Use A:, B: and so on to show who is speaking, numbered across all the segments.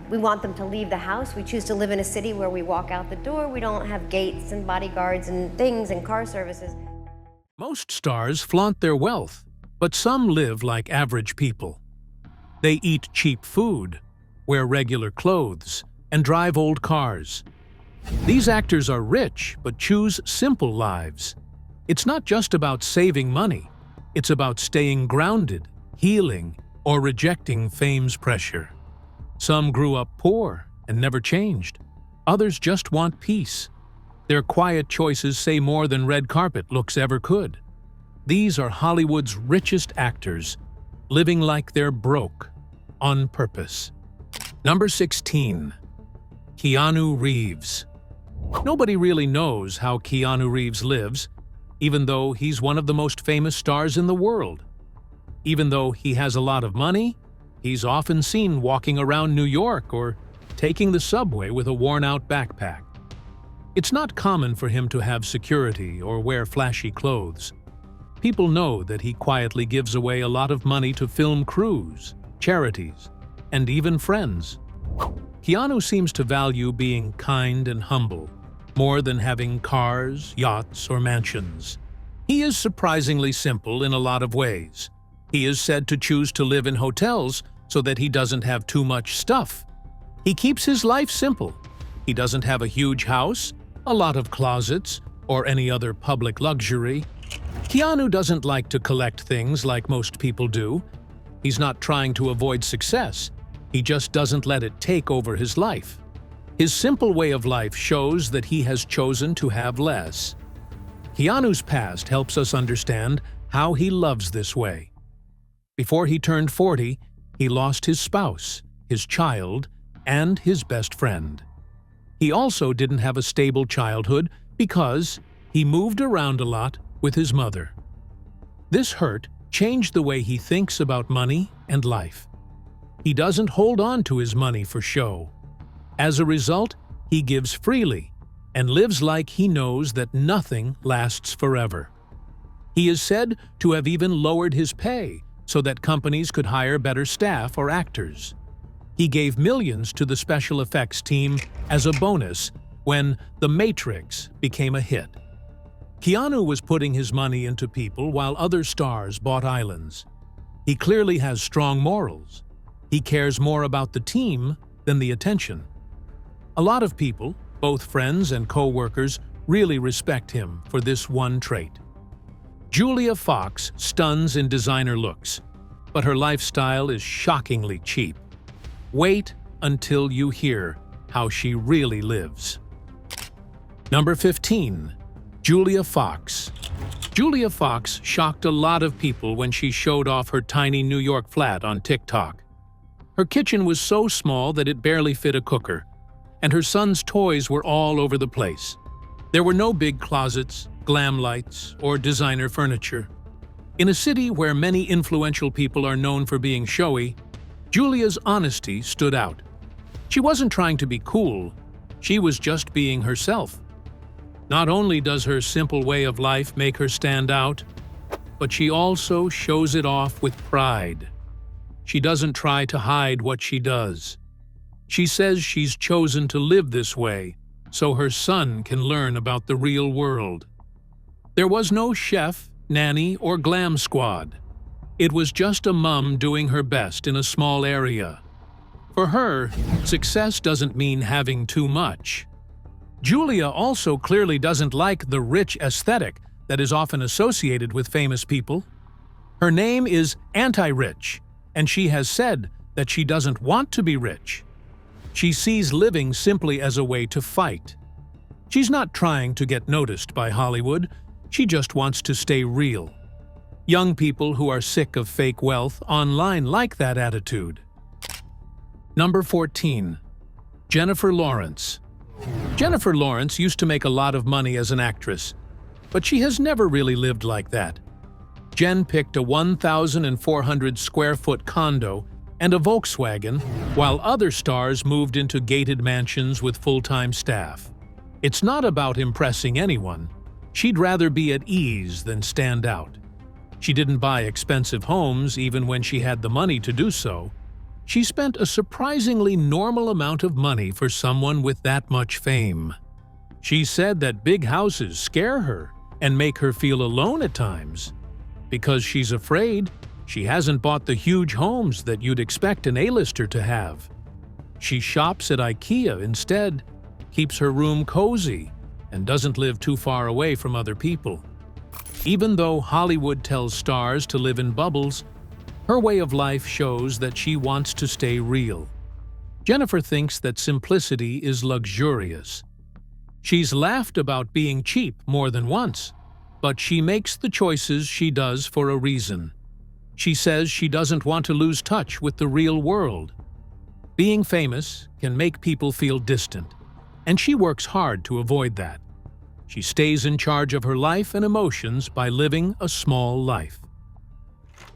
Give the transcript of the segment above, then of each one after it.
A: We want them to leave the house. We choose to live in a city where we walk out the door. We don't have gates and bodyguards and things and car services.
B: Most stars flaunt their wealth, but some live like average people. They eat cheap food, wear regular clothes, and drive old cars. These actors are rich, but choose simple lives. It's not just about saving money. It's about staying grounded, healing, or rejecting fame's pressure. Some grew up poor and never changed. Others just want peace. Their quiet choices say more than red carpet looks ever could. These are Hollywood's richest actors, living like they're broke, on purpose. Number 16. Keanu Reeves. Nobody really knows how Keanu Reeves lives, even though he's one of the most famous stars in the world. Even though he has a lot of money, he's often seen walking around New York or taking the subway with a worn-out backpack. It's not common for him to have security or wear flashy clothes. People know that he quietly gives away a lot of money to film crews, charities, and even friends. Keanu seems to value being kind and humble, more than having cars, yachts, or mansions. He is surprisingly simple in a lot of ways. He is said to choose to live in hotels so that he doesn't have too much stuff. He keeps his life simple. He doesn't have a huge house, a lot of closets, or any other public luxury. Keanu doesn't like to collect things like most people do. He's not trying to avoid success. He just doesn't let it take over his life. His simple way of life shows that he has chosen to have less. Keanu's past helps us understand how he loves this way. Before he turned 40, he lost his spouse, his child, and his best friend. He also didn't have a stable childhood because he moved around a lot with his mother. This hurt changed the way he thinks about money and life. He doesn't hold on to his money for show. As a result, he gives freely and lives like he knows that nothing lasts forever. He is said to have even lowered his pay so that companies could hire better staff or actors. He gave millions to the special effects team as a bonus when The Matrix became a hit. Keanu was putting his money into people while other stars bought islands. He clearly has strong morals. He cares more about the team than the attention. A lot of people, both friends and co-workers, really respect him for this one trait. Julia Fox stuns in designer looks, but her lifestyle is shockingly cheap. Wait until you hear how she really lives. Number 15. Julia Fox. Julia Fox shocked a lot of people when she showed off her tiny New York flat on TikTok. Her kitchen was so small that it barely fit a cooker, and her son's toys were all over the place. There were no big closets, glam lights, or designer furniture. In a city where many influential people are known for being showy, Julia's honesty stood out. She wasn't trying to be cool, she was just being herself. Not only does her simple way of life make her stand out, but she also shows it off with pride. She doesn't try to hide what she does. She says she's chosen to live this way so her son can learn about the real world. There was no chef, nanny, or glam squad. It was just a mom doing her best in a small area. For her, success doesn't mean having too much. Julia also clearly doesn't like the rich aesthetic that is often associated with famous people. Her name is anti-rich, and she has said that she doesn't want to be rich. She sees living simply as a way to fight. She's not trying to get noticed by Hollywood, she just wants to stay real. Young people who are sick of fake wealth online like that attitude. Number 14. Jennifer Lawrence. Jennifer Lawrence used to make a lot of money as an actress, but she has never really lived like that. Jen picked a 1,400 square foot condo and a Volkswagen, while other stars moved into gated mansions with full-time staff. It's not about impressing anyone. She'd rather be at ease than stand out. She didn't buy expensive homes even when she had the money to do so. She spent a surprisingly normal amount of money for someone with that much fame. She said that big houses scare her and make her feel alone at times. Because she's afraid, she hasn't bought the huge homes that you'd expect an A-lister to have. She shops at IKEA instead, keeps her room cozy, and doesn't live too far away from other people. Even though Hollywood tells stars to live in bubbles, her way of life shows that she wants to stay real. Jennifer thinks that simplicity is luxurious. She's laughed about being cheap more than once, but she makes the choices she does for a reason. She says she doesn't want to lose touch with the real world. Being famous can make people feel distant, and she works hard to avoid that. She stays in charge of her life and emotions by living a small life.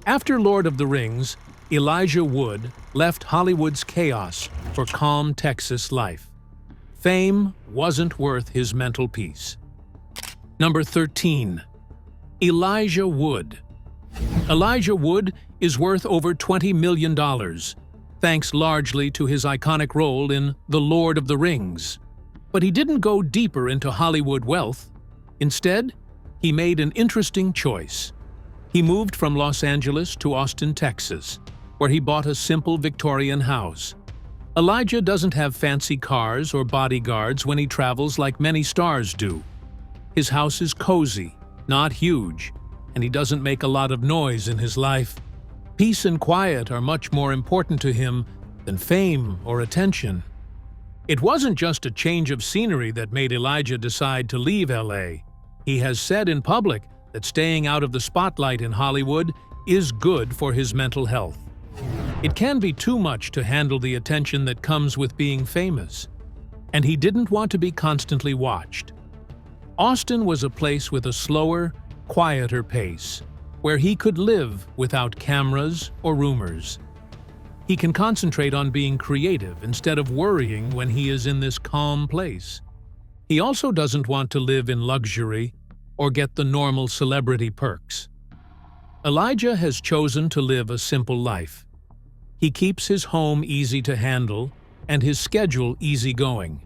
B: After Lord of the Rings, Elijah Wood left Hollywood's chaos for calm Texas life. Fame wasn't worth his mental peace. Number 13. Elijah Wood. Elijah Wood is worth over $20 million, thanks largely to his iconic role in The Lord of the Rings. But he didn't go deeper into Hollywood wealth. Instead, he made an interesting choice. He moved from Los Angeles to Austin, Texas, where he bought a simple Victorian house. Elijah doesn't have fancy cars or bodyguards when he travels like many stars do. His house is cozy, not huge, and he doesn't make a lot of noise in his life. Peace and quiet are much more important to him than fame or attention. It wasn't just a change of scenery that made Elijah decide to leave LA. He has said in public that staying out of the spotlight in Hollywood is good for his mental health. It can be too much to handle the attention that comes with being famous, and he didn't want to be constantly watched. Austin was a place with a slower, quieter pace, where he could live without cameras or rumors. He can concentrate on being creative instead of worrying when he is in this calm place. He also doesn't want to live in luxury or get the normal celebrity perks. Elijah has chosen to live a simple life. He keeps his home easy to handle and his schedule easygoing.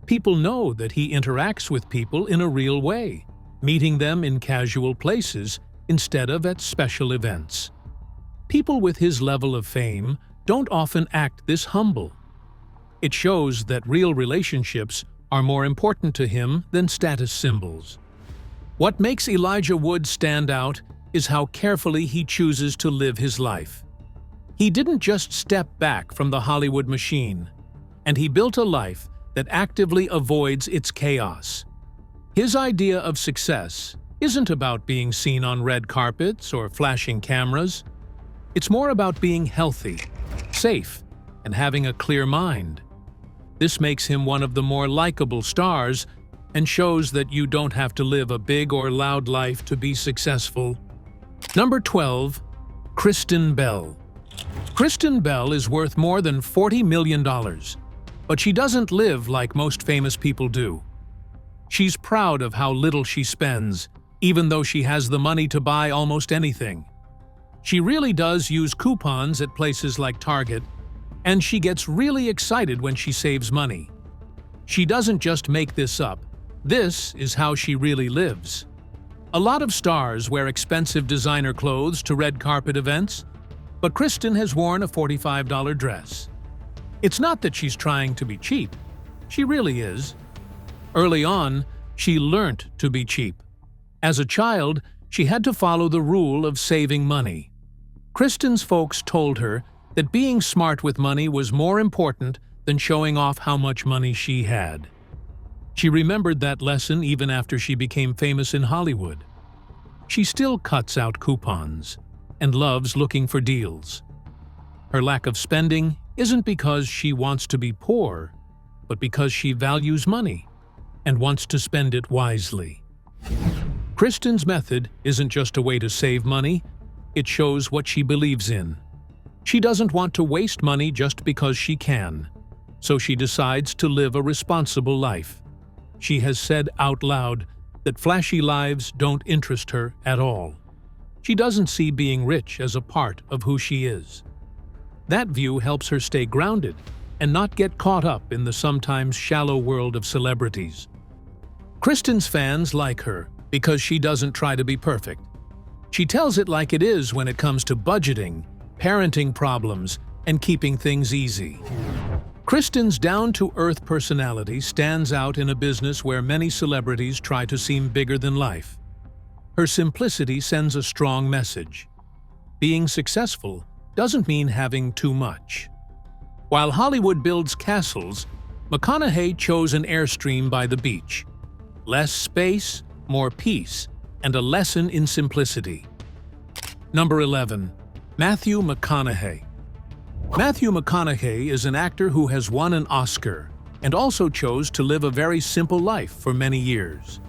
B: People know that he interacts with people in a real way, meeting them in casual places instead of at special events. People with his level of fame don't often act this humble. It shows that real relationships are more important to him than status symbols. What makes Elijah Wood stand out is how carefully he chooses to live his life. He didn't just step back from the Hollywood machine, and he built a life that actively avoids its chaos. His idea of success isn't about being seen on red carpets or flashing cameras. It's more about being healthy, safe, and having a clear mind. This makes him one of the more likable stars and shows that you don't have to live a big or loud life to be successful. Number 12. Kristen Bell. Kristen Bell is worth more than $40 million, but she doesn't live like most famous people do. She's proud of how little she spends, even though she has the money to buy almost anything. She really does use coupons at places like Target, and she gets really excited when she saves money. She doesn't just make this up. This is how she really lives. A lot of stars wear expensive designer clothes to red carpet events, but Kristen has worn a $45 dress. It's not that she's trying to be cheap. She really is. Early on, she learnt to be cheap. As a child, she had to follow the rule of saving money. Kristen's folks told her that being smart with money was more important than showing off how much money she had. She remembered that lesson even after she became famous in Hollywood. She still cuts out coupons and loves looking for deals. Her lack of spending isn't because she wants to be poor, but because she values money and wants to spend it wisely. Kristen's method isn't just a way to save money, it shows what she believes in. She doesn't want to waste money just because she can, so she decides to live a responsible life. She has said out loud that flashy lives don't interest her at all. She doesn't see being rich as a part of who she is. That view helps her stay grounded and not get caught up in the sometimes shallow world of celebrities. Kristen's fans like her because she doesn't try to be perfect. She tells it like it is when it comes to budgeting, parenting problems, and keeping things easy. Kristen's down-to-earth personality stands out in a business where many celebrities try to seem bigger than life. Her simplicity sends a strong message. Being successful doesn't mean having too much. While Hollywood builds castles, McConaughey chose an airstream by the beach. Less space, more peace, and a lesson in simplicity. Number 11. Matthew McConaughey. Matthew McConaughey is an actor who has won an Oscar and also chose to live a very simple life for many years.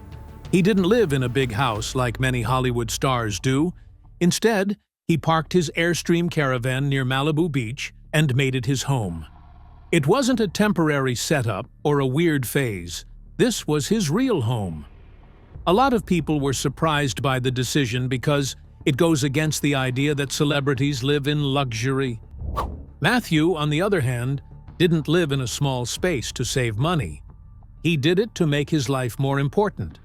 B: He didn't live in a big house like many Hollywood stars do. Instead, he parked his Airstream caravan near Malibu Beach and made it his home. It wasn't a temporary setup or a weird phase. This was his real home. A lot of people were surprised by the decision because it goes against the idea that celebrities live in luxury. Matthew, on the other hand, didn't live in a small space to save money. He did it to make his life more important.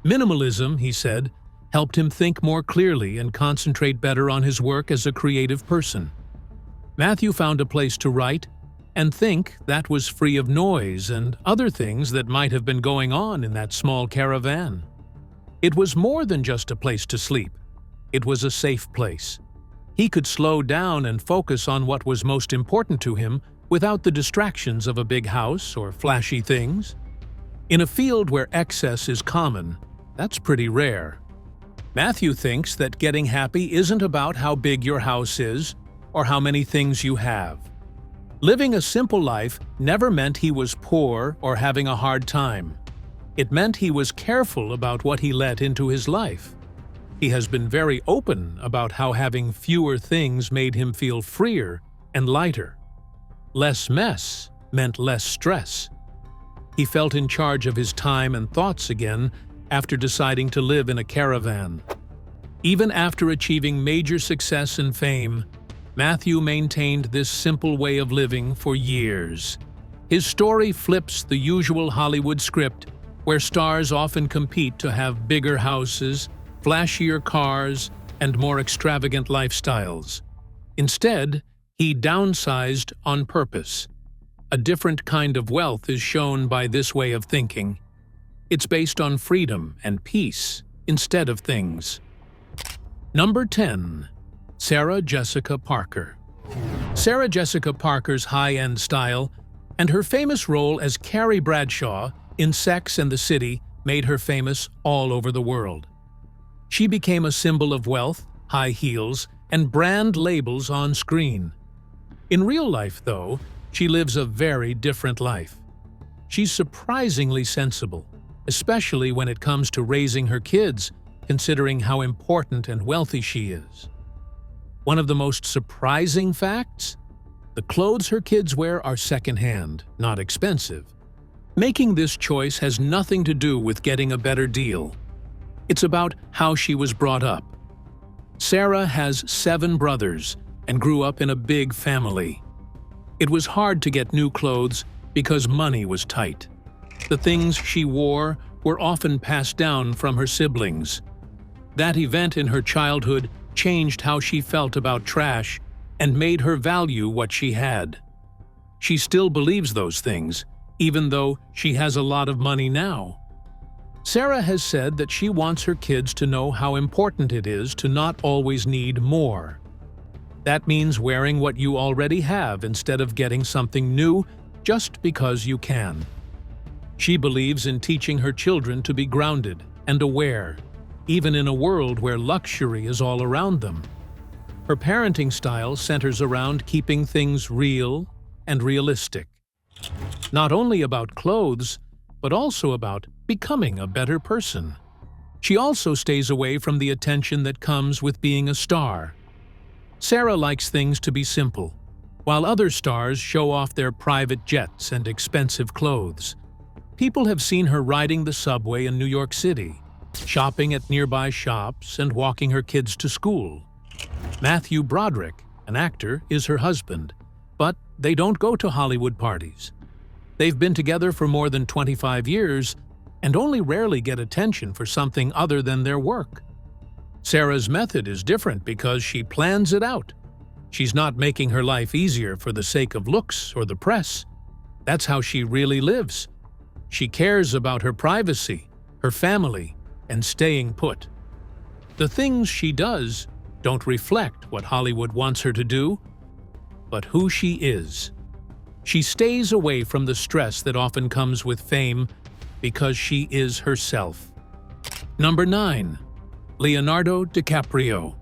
B: Minimalism, he said, helped him think more clearly and concentrate better on his work as a creative person. Matthew found a place to write and think that was free of noise and other things that might have been going on in that small caravan. It was more than just a place to sleep. It was a safe place. He could slow down and focus on what was most important to him without the distractions of a big house or flashy things. In a field where excess is common, that's pretty rare. Matthew thinks that getting happy isn't about how big your house is or how many things you have. Living a simple life never meant he was poor or having a hard time. It meant he was careful about what he let into his life. He has been very open about how having fewer things made him feel freer and lighter. Less mess meant less stress. He felt in charge of his time and thoughts again after deciding to live in a caravan. Even after achieving major success and fame, Matthew maintained this simple way of living for years. His story flips the usual Hollywood script, where stars often compete to have bigger houses, flashier cars, and more extravagant lifestyles. Instead, he downsized on purpose. A different kind of wealth is shown by this way of thinking. It's based on freedom and peace instead of things. Number 10. Sarah Jessica Parker. Sarah Jessica Parker's high-end style and her famous role as Carrie Bradshaw in Sex and the City made her famous all over the world. She became a symbol of wealth, high heels, and brand labels on screen. In real life, though, she lives a very different life. She's surprisingly sensible, especially when it comes to raising her kids, considering how important and wealthy she is. One of the most surprising facts? The clothes her kids wear are secondhand, not expensive. Making this choice has nothing to do with getting a better deal. It's about how she was brought up. Sarah has 7 brothers and grew up in a big family. It was hard to get new clothes because money was tight. The things she wore were often passed down from her siblings. That event in her childhood changed how she felt about trash and made her value what she had. She still believes those things, even though she has a lot of money now. Sarah has said that she wants her kids to know how important it is to not always need more. That means wearing what you already have instead of getting something new just because you can. She believes in teaching her children to be grounded and aware, even in a world where luxury is all around them. Her parenting style centers around keeping things real and realistic. Not only about clothes, but also about becoming a better person. She also stays away from the attention that comes with being a star. Sarah likes things to be simple, while other stars show off their private jets and expensive clothes. People have seen her riding the subway in New York City, shopping at nearby shops, and walking her kids to school. Matthew Broderick an actor, is her husband, but they don't go to Hollywood parties. They've been together for more than 25 years and only rarely get attention for something other than their work. Sarah's method is different because she plans it out. She's not making her life easier for the sake of looks or the press. That's how she really lives. She cares about her privacy, her family, and staying put. The things she does don't reflect what Hollywood wants her to do, but who she is. She stays away from the stress that often comes with fame because she is herself. Number 9. Leonardo DiCaprio.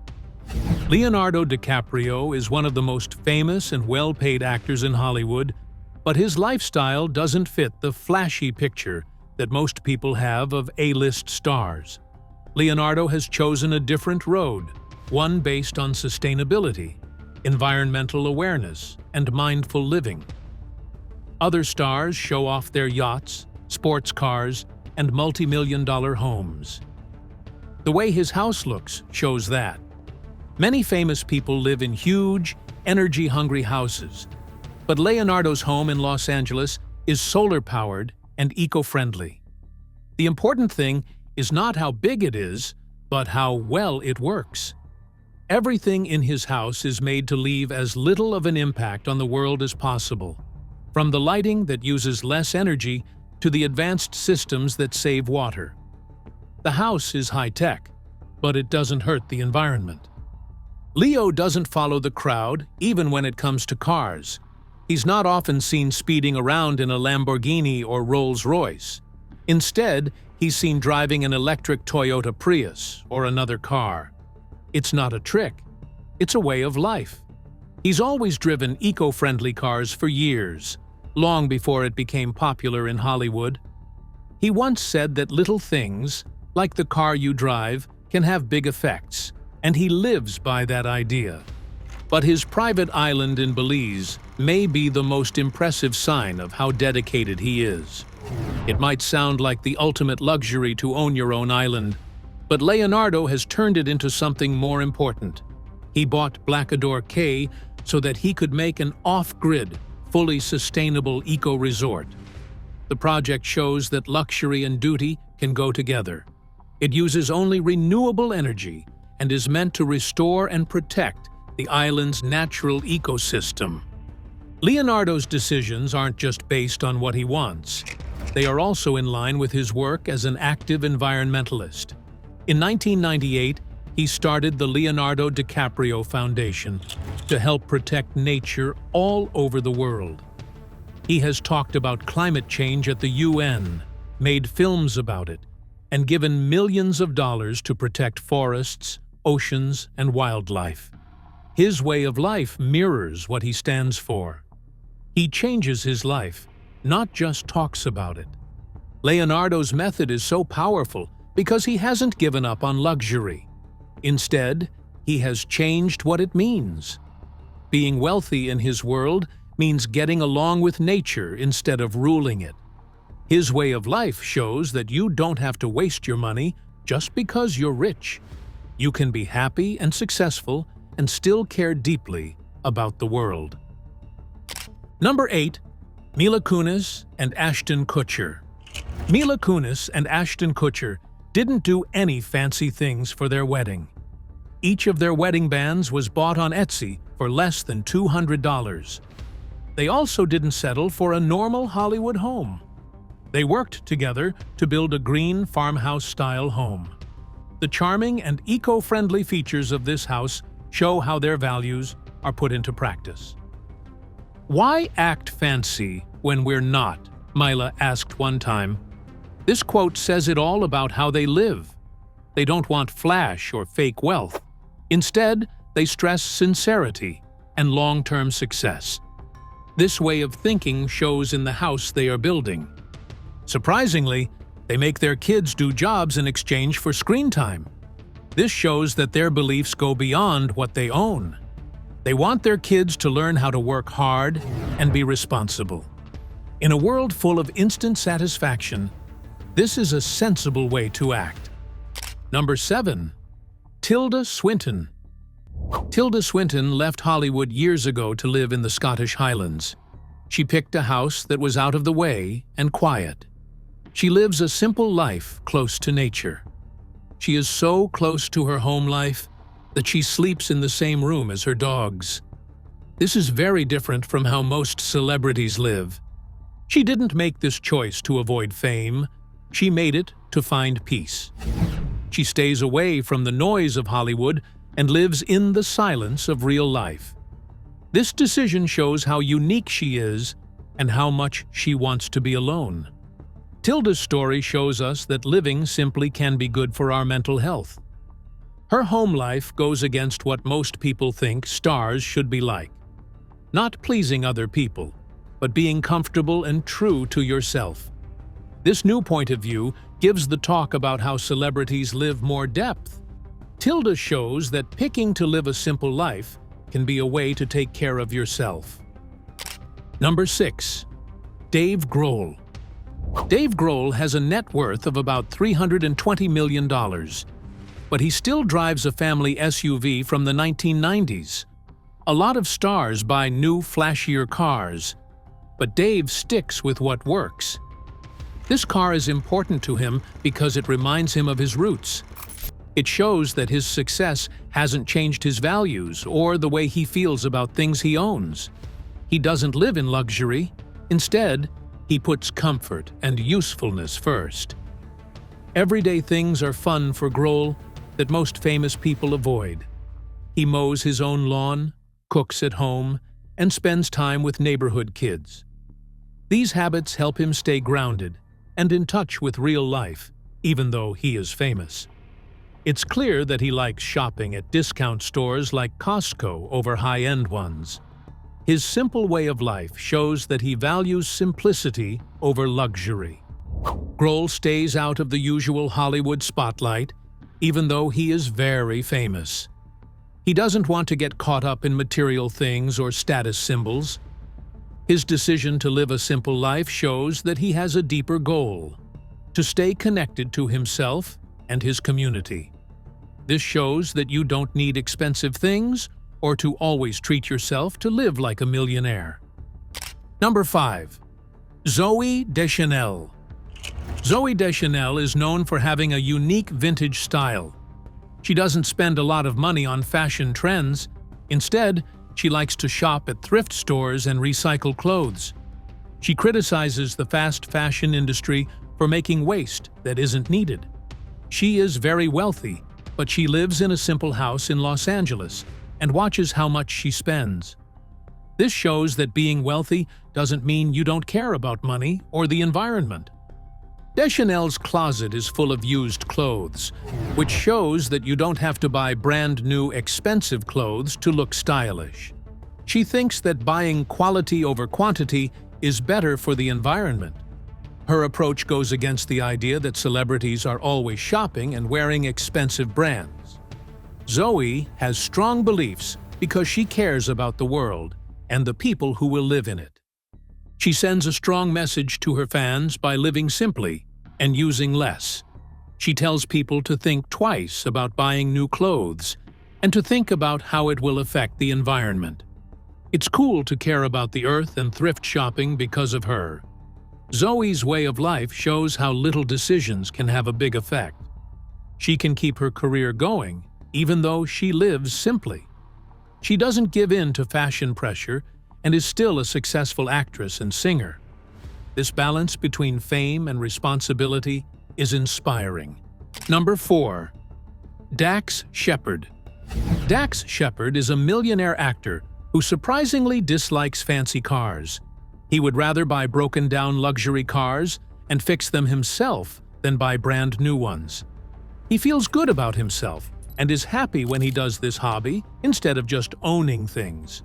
B: Leonardo DiCaprio is one of the most famous and well-paid actors in Hollywood, but his lifestyle doesn't fit the flashy picture that most people have of A-list stars. Leonardo has chosen a different road, one based on sustainability, environmental awareness, and mindful living. Other stars show off their yachts, sports cars, and multi-million-dollar homes. The way his house looks shows that. Many famous people live in huge, energy-hungry houses, but Leonardo's home in Los Angeles is solar-powered and eco-friendly. The important thing is not how big it is, but how well it works. Everything in his house is made to leave as little of an impact on the world as possible, from the lighting that uses less energy to the advanced systems that save water. The house is high-tech, but it doesn't hurt the environment. Leo doesn't follow the crowd, even when it comes to cars. He's not often seen speeding around in a Lamborghini or Rolls-Royce. Instead, he's seen driving an electric Toyota Prius or another car. It's not a trick. It's a way of life. He's always driven eco-friendly cars for years, long before it became popular in Hollywood. He once said that little things, like the car you drive, can have big effects, and he lives by that idea. But his private island in Belize may be the most impressive sign of how dedicated he is. It might sound like the ultimate luxury to own your own island, but Leonardo has turned it into something more important. He bought Blackador Cay so that he could make an off-grid, fully sustainable eco-resort. The project shows that luxury and duty can go together. It uses only renewable energy and is meant to restore and protect the island's natural ecosystem. Leonardo's decisions aren't just based on what he wants. They are also in line with his work as an active environmentalist. In 1998, he started the Leonardo DiCaprio Foundation to help protect nature all over the world. He has talked about climate change at the UN, made films about it, and given millions of dollars to protect forests, oceans, and wildlife. His way of life mirrors what he stands for. He changes his life, not just talks about it. Leonardo's method is so powerful because he hasn't given up on luxury. Instead, he has changed what it means. Being wealthy in his world means getting along with nature instead of ruling it. His way of life shows that you don't have to waste your money just because you're rich. You can be happy and successful and still care deeply about the world. Number 8. Mila Kunis and Ashton Kutcher. Mila Kunis and Ashton Kutcher didn't do any fancy things for their wedding. Each of their wedding bands was bought on Etsy for less than $200. They also didn't settle for a normal Hollywood home. They worked together to build a green farmhouse-style home. The charming and eco-friendly features of this house show how their values are put into practice. "Why act fancy when we're not?" Mila asked one time. This quote says it all about how they live. They don't want flash or fake wealth. Instead, they stress sincerity and long-term success. This way of thinking shows in the house they are building. Surprisingly, they make their kids do jobs in exchange for screen time. This shows that their beliefs go beyond what they own. They want their kids to learn how to work hard and be responsible. In a world full of instant satisfaction, this is a sensible way to act. Number 7. Tilda Swinton. Tilda Swinton left Hollywood years ago to live in the Scottish Highlands. She picked a house that was out of the way and quiet. She lives a simple life close to nature. She is so close to her home life that she sleeps in the same room as her dogs. This is very different from how most celebrities live. She didn't make this choice to avoid fame. She made it to find peace. She stays away from the noise of Hollywood and lives in the silence of real life. This decision shows how unique she is and how much she wants to be alone. Tilda's story shows us that living simply can be good for our mental health. Her home life goes against what most people think stars should be like. Not pleasing other people, but being comfortable and true to yourself. This new point of view gives the talk about how celebrities live more depth. Tilda shows that picking to live a simple life can be a way to take care of yourself. Number 6. Dave Grohl. Dave Grohl has a net worth of about $320 million, but he still drives a family SUV from the 1990s. A lot of stars buy new, flashier cars, but Dave sticks with what works. This car is important to him because it reminds him of his roots. It shows that his success hasn't changed his values or the way he feels about things he owns. He doesn't live in luxury. Instead, he puts comfort and usefulness first. Everyday things are fun for Grohl that most famous people avoid. He mows his own lawn, cooks at home, and spends time with neighborhood kids. These habits help him stay grounded and in touch with real life, even though he is famous. It's clear that he likes shopping at discount stores like Costco over high-end ones. His simple way of life shows that he values simplicity over luxury. Grohl stays out of the usual Hollywood spotlight, even though he is very famous. He doesn't want to get caught up in material things or status symbols. His decision to live a simple life shows that he has a deeper goal: to stay connected to himself and his community. This shows that you don't need expensive things or to always treat yourself to live like a millionaire. Number 5. Zooey Deschanel. Zooey Deschanel is known for having a unique vintage style. She doesn't spend a lot of money on fashion trends. Instead, she likes to shop at thrift stores and recycle clothes. She criticizes the fast fashion industry for making waste that isn't needed. She is very wealthy, but she lives in a simple house in Los Angeles and watches how much she spends. This shows that being wealthy doesn't mean you don't care about money or the environment. Deschanel's closet is full of used clothes, which shows that you don't have to buy brand new, expensive clothes to look stylish. She thinks that buying quality over quantity is better for the environment. Her approach goes against the idea that celebrities are always shopping and wearing expensive brands. Zooey has strong beliefs because she cares about the world and the people who will live in it. She sends a strong message to her fans by living simply and using less. She tells people to think twice about buying new clothes and to think about how it will affect the environment. It's cool to care about the earth and thrift shopping because of her. Zooey's way of life shows how little decisions can have a big effect. She can keep her career going, even though she lives simply. She doesn't give in to fashion pressure and is still a successful actress and singer. This balance between fame and responsibility is inspiring. Number 4. Dax Shepard. Dax Shepard is a millionaire actor who surprisingly dislikes fancy cars. He would rather buy broken-down luxury cars and fix them himself than buy brand new ones. He feels good about himself and is happy when he does this hobby instead of just owning things.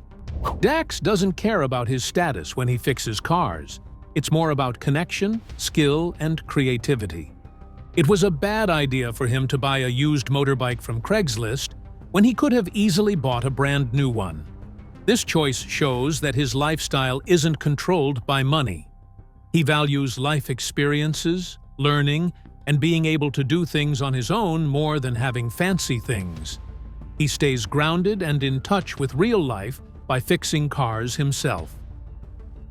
B: Dax doesn't care about his status when he fixes cars. It's more about connection, skill, and creativity. It was a bad idea for him to buy a used motorbike from Craigslist when he could have easily bought a brand new one. This choice shows that his lifestyle isn't controlled by money. He values life experiences, learning, and being able to do things on his own more than having fancy things. He stays grounded and in touch with real life by fixing cars himself.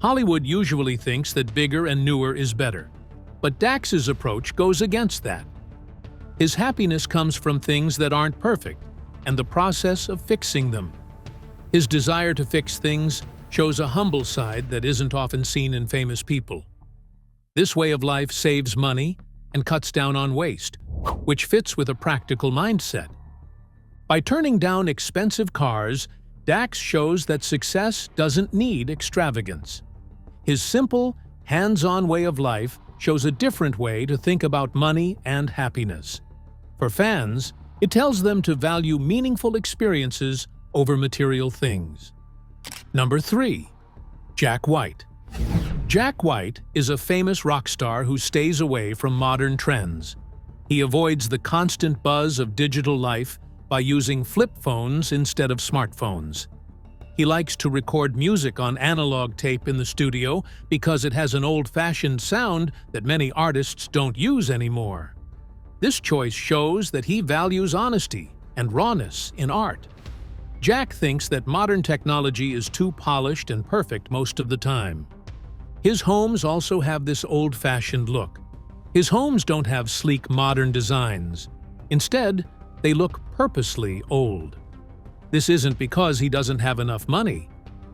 B: Hollywood usually thinks that bigger and newer is better, but Dax's approach goes against that. His happiness comes from things that aren't perfect and the process of fixing them. His desire to fix things shows a humble side that isn't often seen in famous people. This way of life saves money and cuts down on waste, which fits with a practical mindset. By turning down expensive cars, Dax shows that success doesn't need extravagance. His simple, hands-on way of life shows a different way to think about money and happiness. For fans, it tells them to value meaningful experiences over material things. Number 3. Jack White. Jack White is a famous rock star who stays away from modern trends. He avoids the constant buzz of digital life by using flip phones instead of smartphones. He likes to record music on analog tape in the studio because it has an old-fashioned sound that many artists don't use anymore. This choice shows that he values honesty and rawness in art. Jack thinks that modern technology is too polished and perfect most of the time. His homes also have this old-fashioned look. His homes don't have sleek modern designs. Instead, they look purposely old. This isn't because he doesn't have enough money.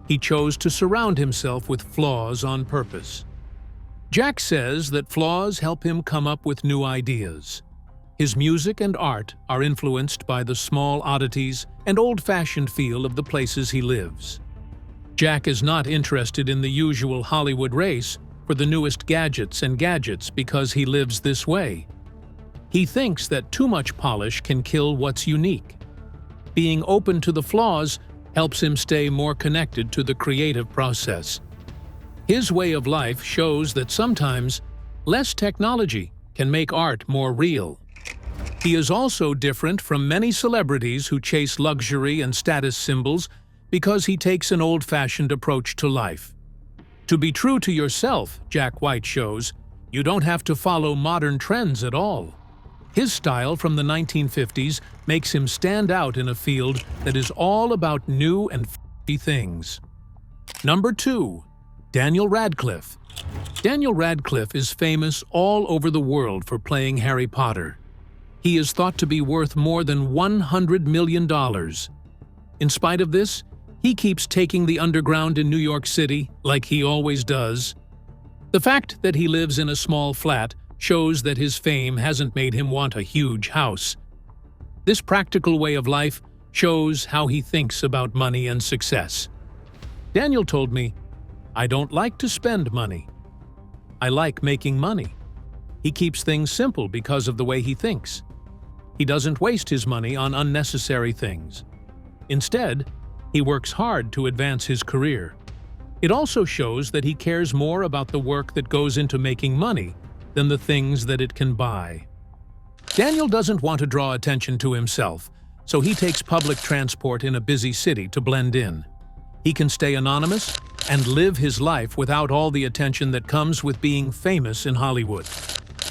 B: He chose to surround himself with flaws on purpose. Jack says that flaws help him come up with new ideas. His music and art are influenced by the small oddities and old-fashioned feel of the places he lives. Jack is not interested in the usual Hollywood race for the newest gadgets because he lives this way. He thinks that too much polish can kill what's unique. Being open to the flaws helps him stay more connected to the creative process. His way of life shows that sometimes less technology can make art more real. He is also different from many celebrities who chase luxury and status symbols because he takes an old-fashioned approach to life. To be true to yourself, Jack White shows, you don't have to follow modern trends at all. His style from the 1950s makes him stand out in a field that is all about new and f***y things. Number 2. Daniel Radcliffe. Daniel Radcliffe is famous all over the world for playing Harry Potter. He is thought to be worth more than $100 million. In spite of this, he keeps taking the underground in New York City, like he always does. The fact that he lives in a small flat shows that his fame hasn't made him want a huge house. This practical way of life shows how he thinks about money and success. Daniel told me, "I don't like to spend money. I like making money." He keeps things simple because of the way he thinks. He doesn't waste his money on unnecessary things. Instead, he works hard to advance his career. It also shows that he cares more about the work that goes into making money than the things that it can buy. Daniel doesn't want to draw attention to himself, so he takes public transport in a busy city to blend in. He can stay anonymous and live his life without all the attention that comes with being famous in Hollywood.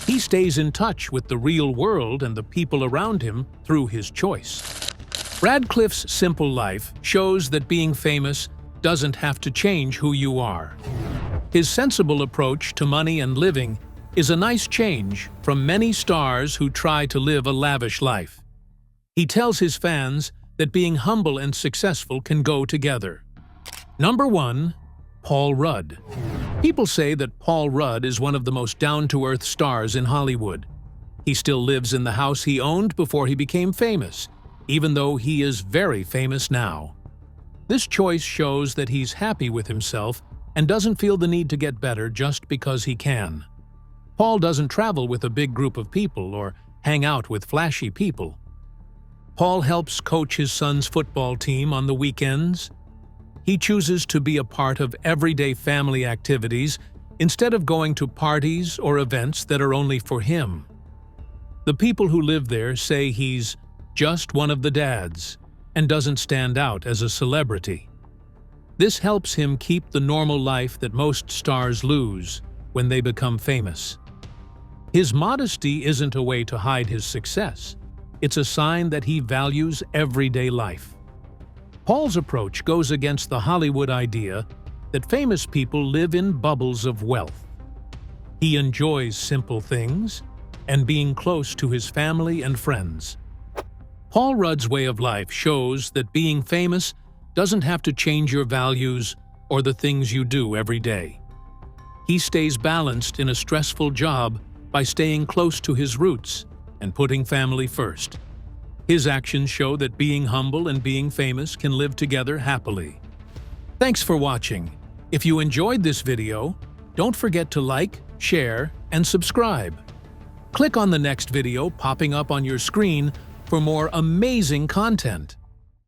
B: He stays in touch with the real world and the people around him through his choice. Radcliffe's simple life shows that being famous doesn't have to change who you are. His sensible approach to money and living is a nice change from many stars who try to live a lavish life. He tells his fans that being humble and successful can go together. Number 1. Paul Rudd. People say that Paul Rudd is one of the most down-to-earth stars in Hollywood. He still lives in the house he owned before he became famous, even though he is very famous now. This choice shows that he's happy with himself and doesn't feel the need to get better just because he can. Paul doesn't travel with a big group of people or hang out with flashy people. Paul helps coach his son's football team on the weekends. He chooses to be a part of everyday family activities instead of going to parties or events that are only for him. The people who live there say he's just one of the dads and doesn't stand out as a celebrity. This helps him keep the normal life that most stars lose when they become famous. His modesty isn't a way to hide his success. It's a sign that he values everyday life. Paul's approach goes against the Hollywood idea that famous people live in bubbles of wealth. He enjoys simple things and being close to his family and friends. Paul Rudd's way of life shows that being famous doesn't have to change your values or the things you do every day. He stays balanced in a stressful job by staying close to his roots and putting family first. His actions show that being humble and being famous can live together happily. Thanks for watching. If you enjoyed this video, don't forget to like, share, and subscribe. Click on the next video popping up on your screen for more amazing content.